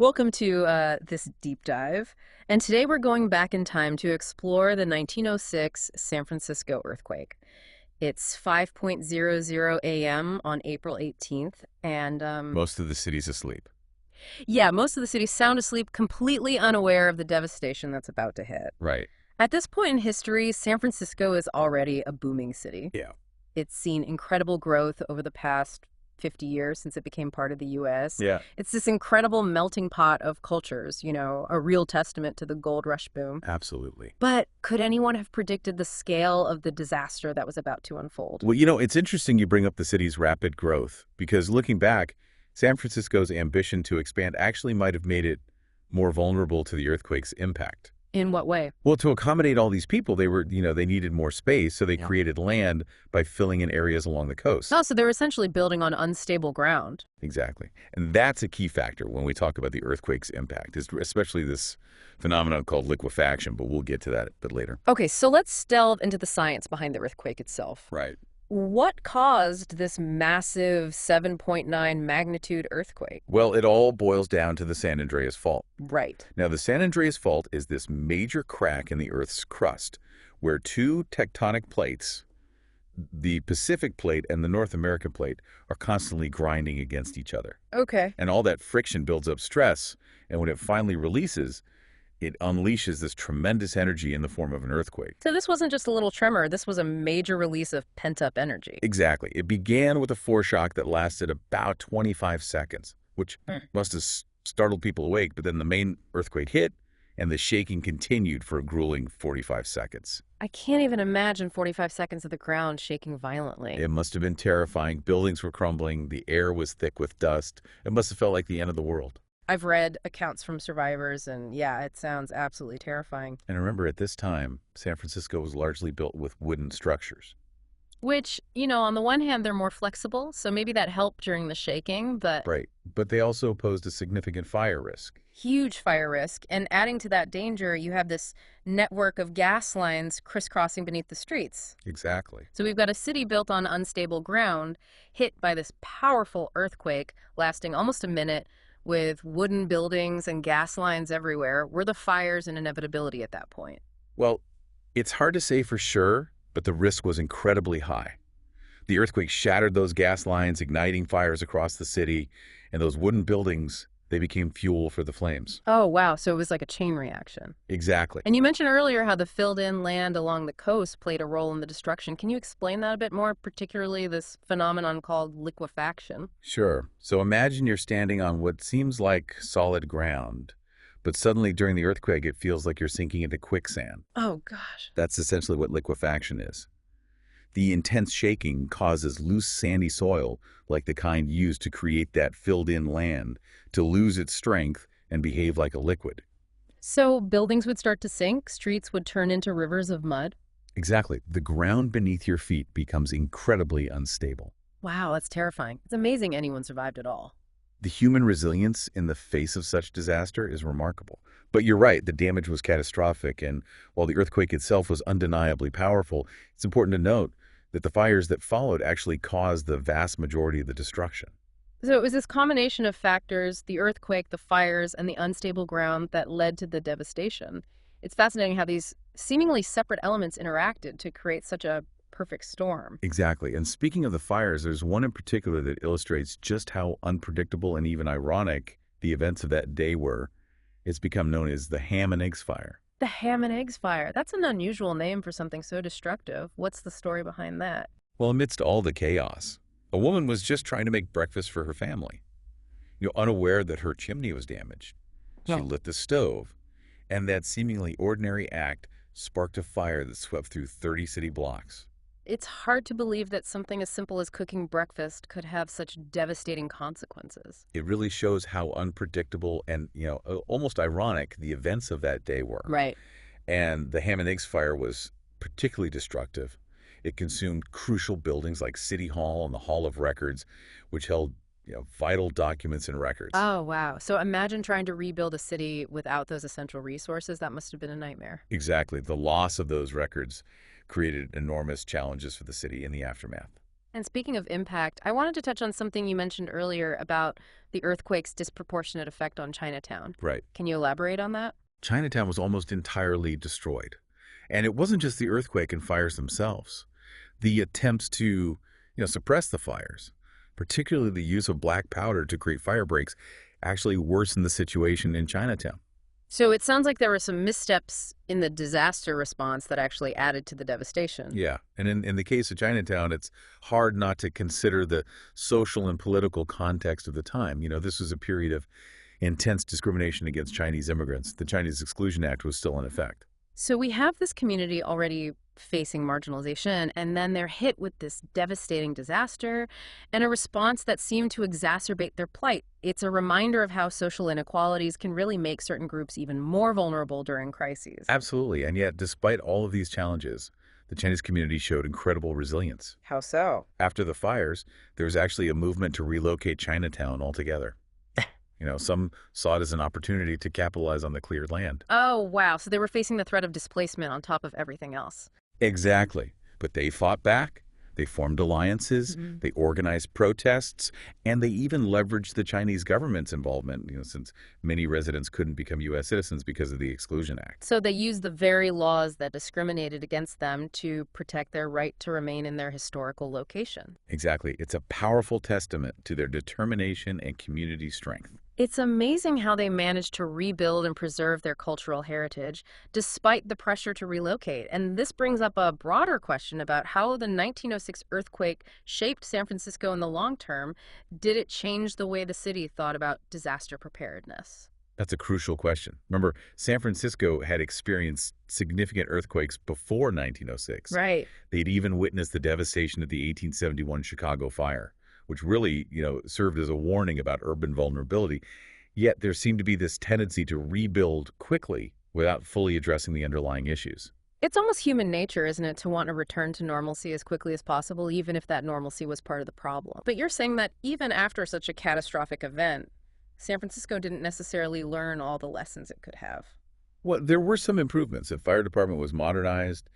Welcome to this deep dive. And today we're going back in time to explore the 1906 San Francisco earthquake. It's 5:00 a.m. on April 18th. And Most of the city's asleep. yeah, most of the city sound asleep, completely unaware of the devastation that's about to hit. Right. At this point in history, San Francisco is already a booming city. Yeah. It's seen incredible growth over the past 50 years since it became part of the U.S. Yeah. It's this incredible melting pot of cultures, a real testament to the gold rush boom. Absolutely. But could anyone have predicted the scale of the disaster that was about to unfold? Well, it's interesting you bring up the city's rapid growth because looking back, San Francisco's ambition to expand actually might have made it more vulnerable to the earthquake's impact. In what way? Well, to accommodate all these people, they needed more space, so they Yeah. created land by filling in areas along the coast. Oh, so they were essentially building on unstable ground. Exactly. And that's a key factor when we talk about the earthquake's impact, is especially this phenomenon called liquefaction, but we'll get to that a bit later. Okay, so let's delve into the science behind the earthquake itself. Right. What caused this massive 7.9 magnitude earthquake? Well, it all boils down to the San Andreas Fault. Right. Now, the San Andreas Fault is this major crack in the Earth's crust where two tectonic plates, the Pacific Plate and the North American Plate, are constantly grinding against each other. Okay. And all that friction builds up stress, and when it finally releases, it unleashes this tremendous energy in the form of an earthquake. So this wasn't just a little tremor, this was a major release of pent-up energy. Exactly. It began with a foreshock that lasted about 25 seconds, which must have startled people awake, but then the main earthquake hit, and the shaking continued for a grueling 45 seconds. I can't even imagine 45 seconds of the ground shaking violently. It must have been terrifying. Buildings were crumbling. The air was thick with dust. It must have felt like the end of the world. I've read accounts from survivors, and yeah, it sounds absolutely terrifying. And remember, at this time, San Francisco was largely built with wooden structures. Which, on the one hand, they're more flexible, so maybe that helped during the shaking, but Right. But they also posed a significant fire risk. huge fire risk. And adding to that danger, you have this network of gas lines crisscrossing beneath the streets. Exactly. So we've got a city built on unstable ground, hit by this powerful earthquake lasting almost a minute, with wooden buildings and gas lines everywhere. Were the fires an inevitability at that point? Well, it's hard to say for sure, but the risk was incredibly high. The earthquake shattered those gas lines, igniting fires across the city, and those wooden buildings, they became fuel for the flames. Oh, wow. So it was like a chain reaction. Exactly. And you mentioned earlier how the filled-in land along the coast played a role in the destruction. Can you explain that a bit more, particularly this phenomenon called liquefaction? Sure. So imagine you're standing on what seems like solid ground, but suddenly during the earthquake, it feels like you're sinking into quicksand. Oh, gosh. That's essentially what liquefaction is. The intense shaking causes loose sandy soil, like the kind used to create that filled-in land, to lose its strength and behave like a liquid. So buildings would start to sink, streets would turn into rivers of mud. Exactly. The ground beneath your feet becomes incredibly unstable. Wow, that's terrifying. It's amazing anyone survived at all. The human resilience in the face of such disaster is remarkable. But you're right, the damage was catastrophic, and while the earthquake itself was undeniably powerful, it's important to note that the fires that followed actually caused the vast majority of the destruction. So it was this combination of factors, the earthquake, the fires, and the unstable ground that led to the devastation. It's fascinating how these seemingly separate elements interacted to create such a perfect storm. Exactly. And speaking of the fires, there's one in particular that illustrates just how unpredictable and even ironic the events of that day were. It's become known as the ham and eggs fire. The ham and eggs fire. That's an unusual name for something so destructive. What's the story behind that? Well, amidst all the chaos, a woman was just trying to make breakfast for her family. Unaware that her chimney was damaged. She No. lit the stove, and that seemingly ordinary act sparked a fire that swept through 30 city blocks. It's hard to believe that something as simple as cooking breakfast could have such devastating consequences. It really shows how unpredictable and, almost ironic the events of that day were. Right. And the ham and eggs fire was particularly destructive. It consumed crucial buildings like City Hall and the Hall of Records, which held vital documents and records. Oh, wow. So imagine trying to rebuild a city without those essential resources. That must have been a nightmare. Exactly. The loss of those records created enormous challenges for the city in the aftermath. And speaking of impact, I wanted to touch on something you mentioned earlier about the earthquake's disproportionate effect on Chinatown. Right. Can you elaborate on that? Chinatown was almost entirely destroyed. And it wasn't just the earthquake and fires themselves. The attempts to, suppress the fires, particularly the use of black powder to create fire breaks, actually worsened the situation in Chinatown. So it sounds like there were some missteps in the disaster response that actually added to the devastation. Yeah. And in the case of Chinatown, it's hard not to consider the social and political context of the time. This was a period of intense discrimination against Chinese immigrants. The Chinese Exclusion Act was still in effect. So we have this community already facing marginalization, and then they're hit with this devastating disaster and a response that seemed to exacerbate their plight. It's a reminder of how social inequalities can really make certain groups even more vulnerable during crises. Absolutely. And yet, despite all of these challenges, the Chinese community showed incredible resilience. How so? After the fires, there was actually a movement to relocate Chinatown altogether. Some saw it as an opportunity to capitalize on the cleared land. Oh, wow. So they were facing the threat of displacement on top of everything else. Exactly. But they fought back. They formed alliances. They organized protests. And they even leveraged the Chinese government's involvement, since many residents couldn't become U.S. citizens because of the Exclusion Act. So they used the very laws that discriminated against them to protect their right to remain in their historical location. Exactly. It's a powerful testament to their determination and community strength. It's amazing how they managed to rebuild and preserve their cultural heritage despite the pressure to relocate. And this brings up a broader question about how the 1906 earthquake shaped San Francisco in the long term. Did it change the way the city thought about disaster preparedness? That's a crucial question. Remember, San Francisco had experienced significant earthquakes before 1906. Right. They'd even witnessed the devastation of the 1871 Chicago fire, which really, served as a warning about urban vulnerability. Yet there seemed to be this tendency to rebuild quickly without fully addressing the underlying issues. It's almost human nature, isn't it, to want to return to normalcy as quickly as possible, even if that normalcy was part of the problem. But you're saying that even after such a catastrophic event, San Francisco didn't necessarily learn all the lessons it could have. Well, there were some improvements. The fire department was modernized,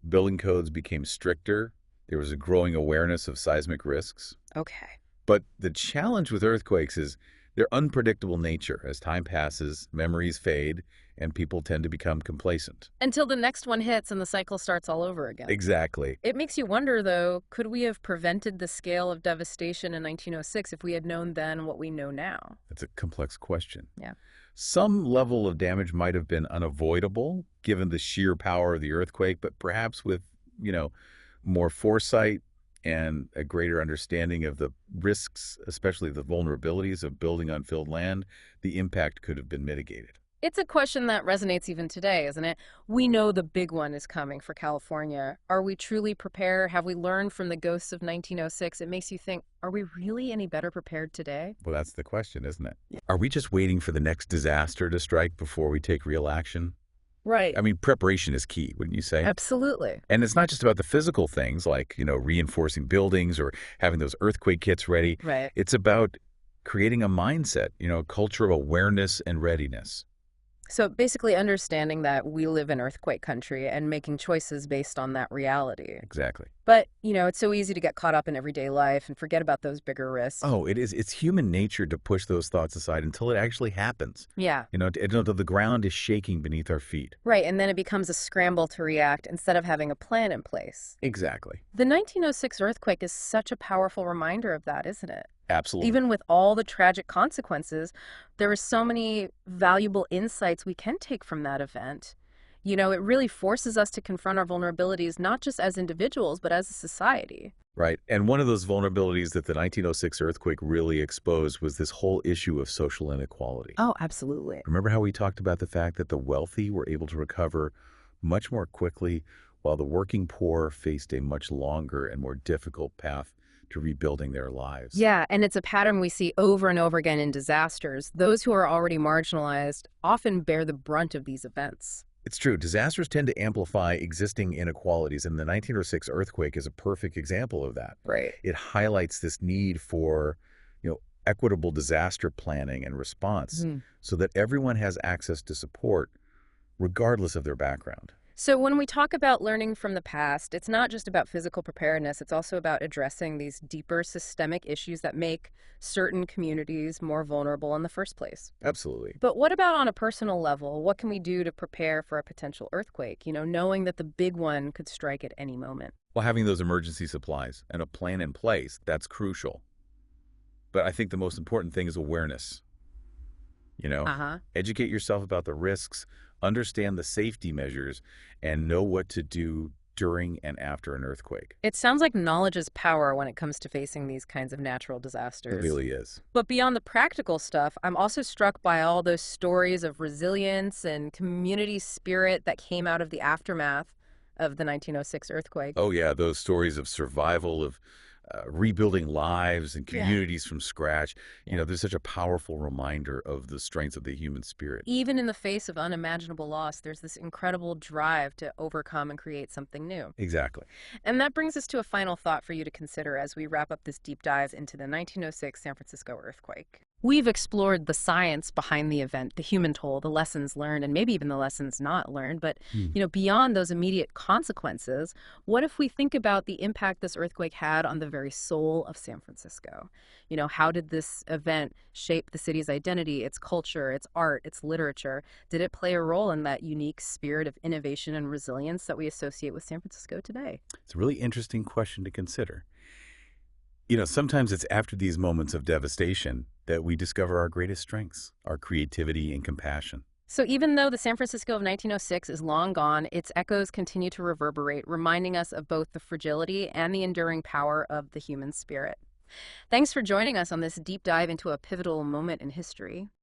building codes became stricter, there was a growing awareness of seismic risks. Okay. But the challenge with earthquakes is their unpredictable nature. As time passes, memories fade, and people tend to become complacent. Until the next one hits and the cycle starts all over again. Exactly. It makes you wonder, though, could we have prevented the scale of devastation in 1906 if we had known then what we know now? That's a complex question. Yeah. Some level of damage might have been unavoidable given the sheer power of the earthquake, but perhaps with, more foresight and a greater understanding of the risks, especially the vulnerabilities of building on filled land, the impact could have been mitigated. It's a question that resonates even today, isn't it? We know the big one is coming for California. Are we truly prepared? Have we learned from the ghosts of 1906? It makes you think, are we really any better prepared today? Well, that's the question, isn't it? Yeah. Are we just waiting for the next disaster to strike before we take real action? Right. I mean, preparation is key, wouldn't you say? Absolutely. And it's not just about the physical things like, reinforcing buildings or having those earthquake kits ready. Right. It's about creating a mindset, a culture of awareness and readiness. So basically understanding that we live in earthquake country and making choices based on that reality. Exactly. But, it's so easy to get caught up in everyday life and forget about those bigger risks. Oh, it is. It's human nature to push those thoughts aside until it actually happens. Yeah. Until the ground is shaking beneath our feet. Right, and then it becomes a scramble to react instead of having a plan in place. Exactly. The 1906 earthquake is such a powerful reminder of that, isn't it? Absolutely. Even with all the tragic consequences, there are so many valuable insights we can take from that event. It really forces us to confront our vulnerabilities, not just as individuals, but as a society. Right. And one of those vulnerabilities that the 1906 earthquake really exposed was this whole issue of social inequality. Oh, absolutely. Remember how we talked about the fact that the wealthy were able to recover much more quickly while the working poor faced a much longer and more difficult path to rebuilding their lives? Yeah, and it's a pattern we see over and over again in disasters. Those who are already marginalized often bear the brunt of these events. It's true. Disasters tend to amplify existing inequalities, and the 1906 earthquake is a perfect example of that. Right. It highlights this need for, equitable disaster planning and response so that everyone has access to support regardless of their background. So, when we talk about learning from the past, it's not just about physical preparedness, it's also about addressing these deeper systemic issues that make certain communities more vulnerable in the first place. Absolutely. But what about on a personal level? What can we do to prepare for a potential earthquake, knowing that the big one could strike at any moment? Well, having those emergency supplies and a plan in place, that's crucial. But I think the most important thing is awareness. You know, Uh huh. educate yourself about the risks, understand the safety measures, and know what to do during and after an earthquake. It sounds like knowledge is power when it comes to facing these kinds of natural It disasters. really is. But beyond the practical stuff, I'm also struck by all those stories of resilience and community spirit that came out of the aftermath of the 1906 earthquake. Oh, yeah, those stories of survival, of rebuilding lives and Yeah. communities from scratch. Yeah. There's such a powerful reminder of the strengths of the human spirit. Even in the face of unimaginable loss, there's this incredible drive to overcome and create something new. Exactly. And that brings us to a final thought for you to consider as we wrap up this deep dive into the 1906 San Francisco earthquake. We've explored the science behind the event, the human toll, the lessons learned, and maybe even the lessons not learned. But, Hmm. beyond those immediate consequences, what if we think about the impact this earthquake had on the very soul of San Francisco? How did this event shape the city's identity, its culture, its art, its literature? Did it play a role in that unique spirit of innovation and resilience that we associate with San Francisco today? It's a really interesting question to consider. Sometimes it's after these moments of devastation that we discover our greatest strengths, our creativity and compassion. So even though the San Francisco of 1906 is long gone, its echoes continue to reverberate, reminding us of both the fragility and the enduring power of the human spirit. Thanks for joining us on this deep dive into a pivotal moment in history.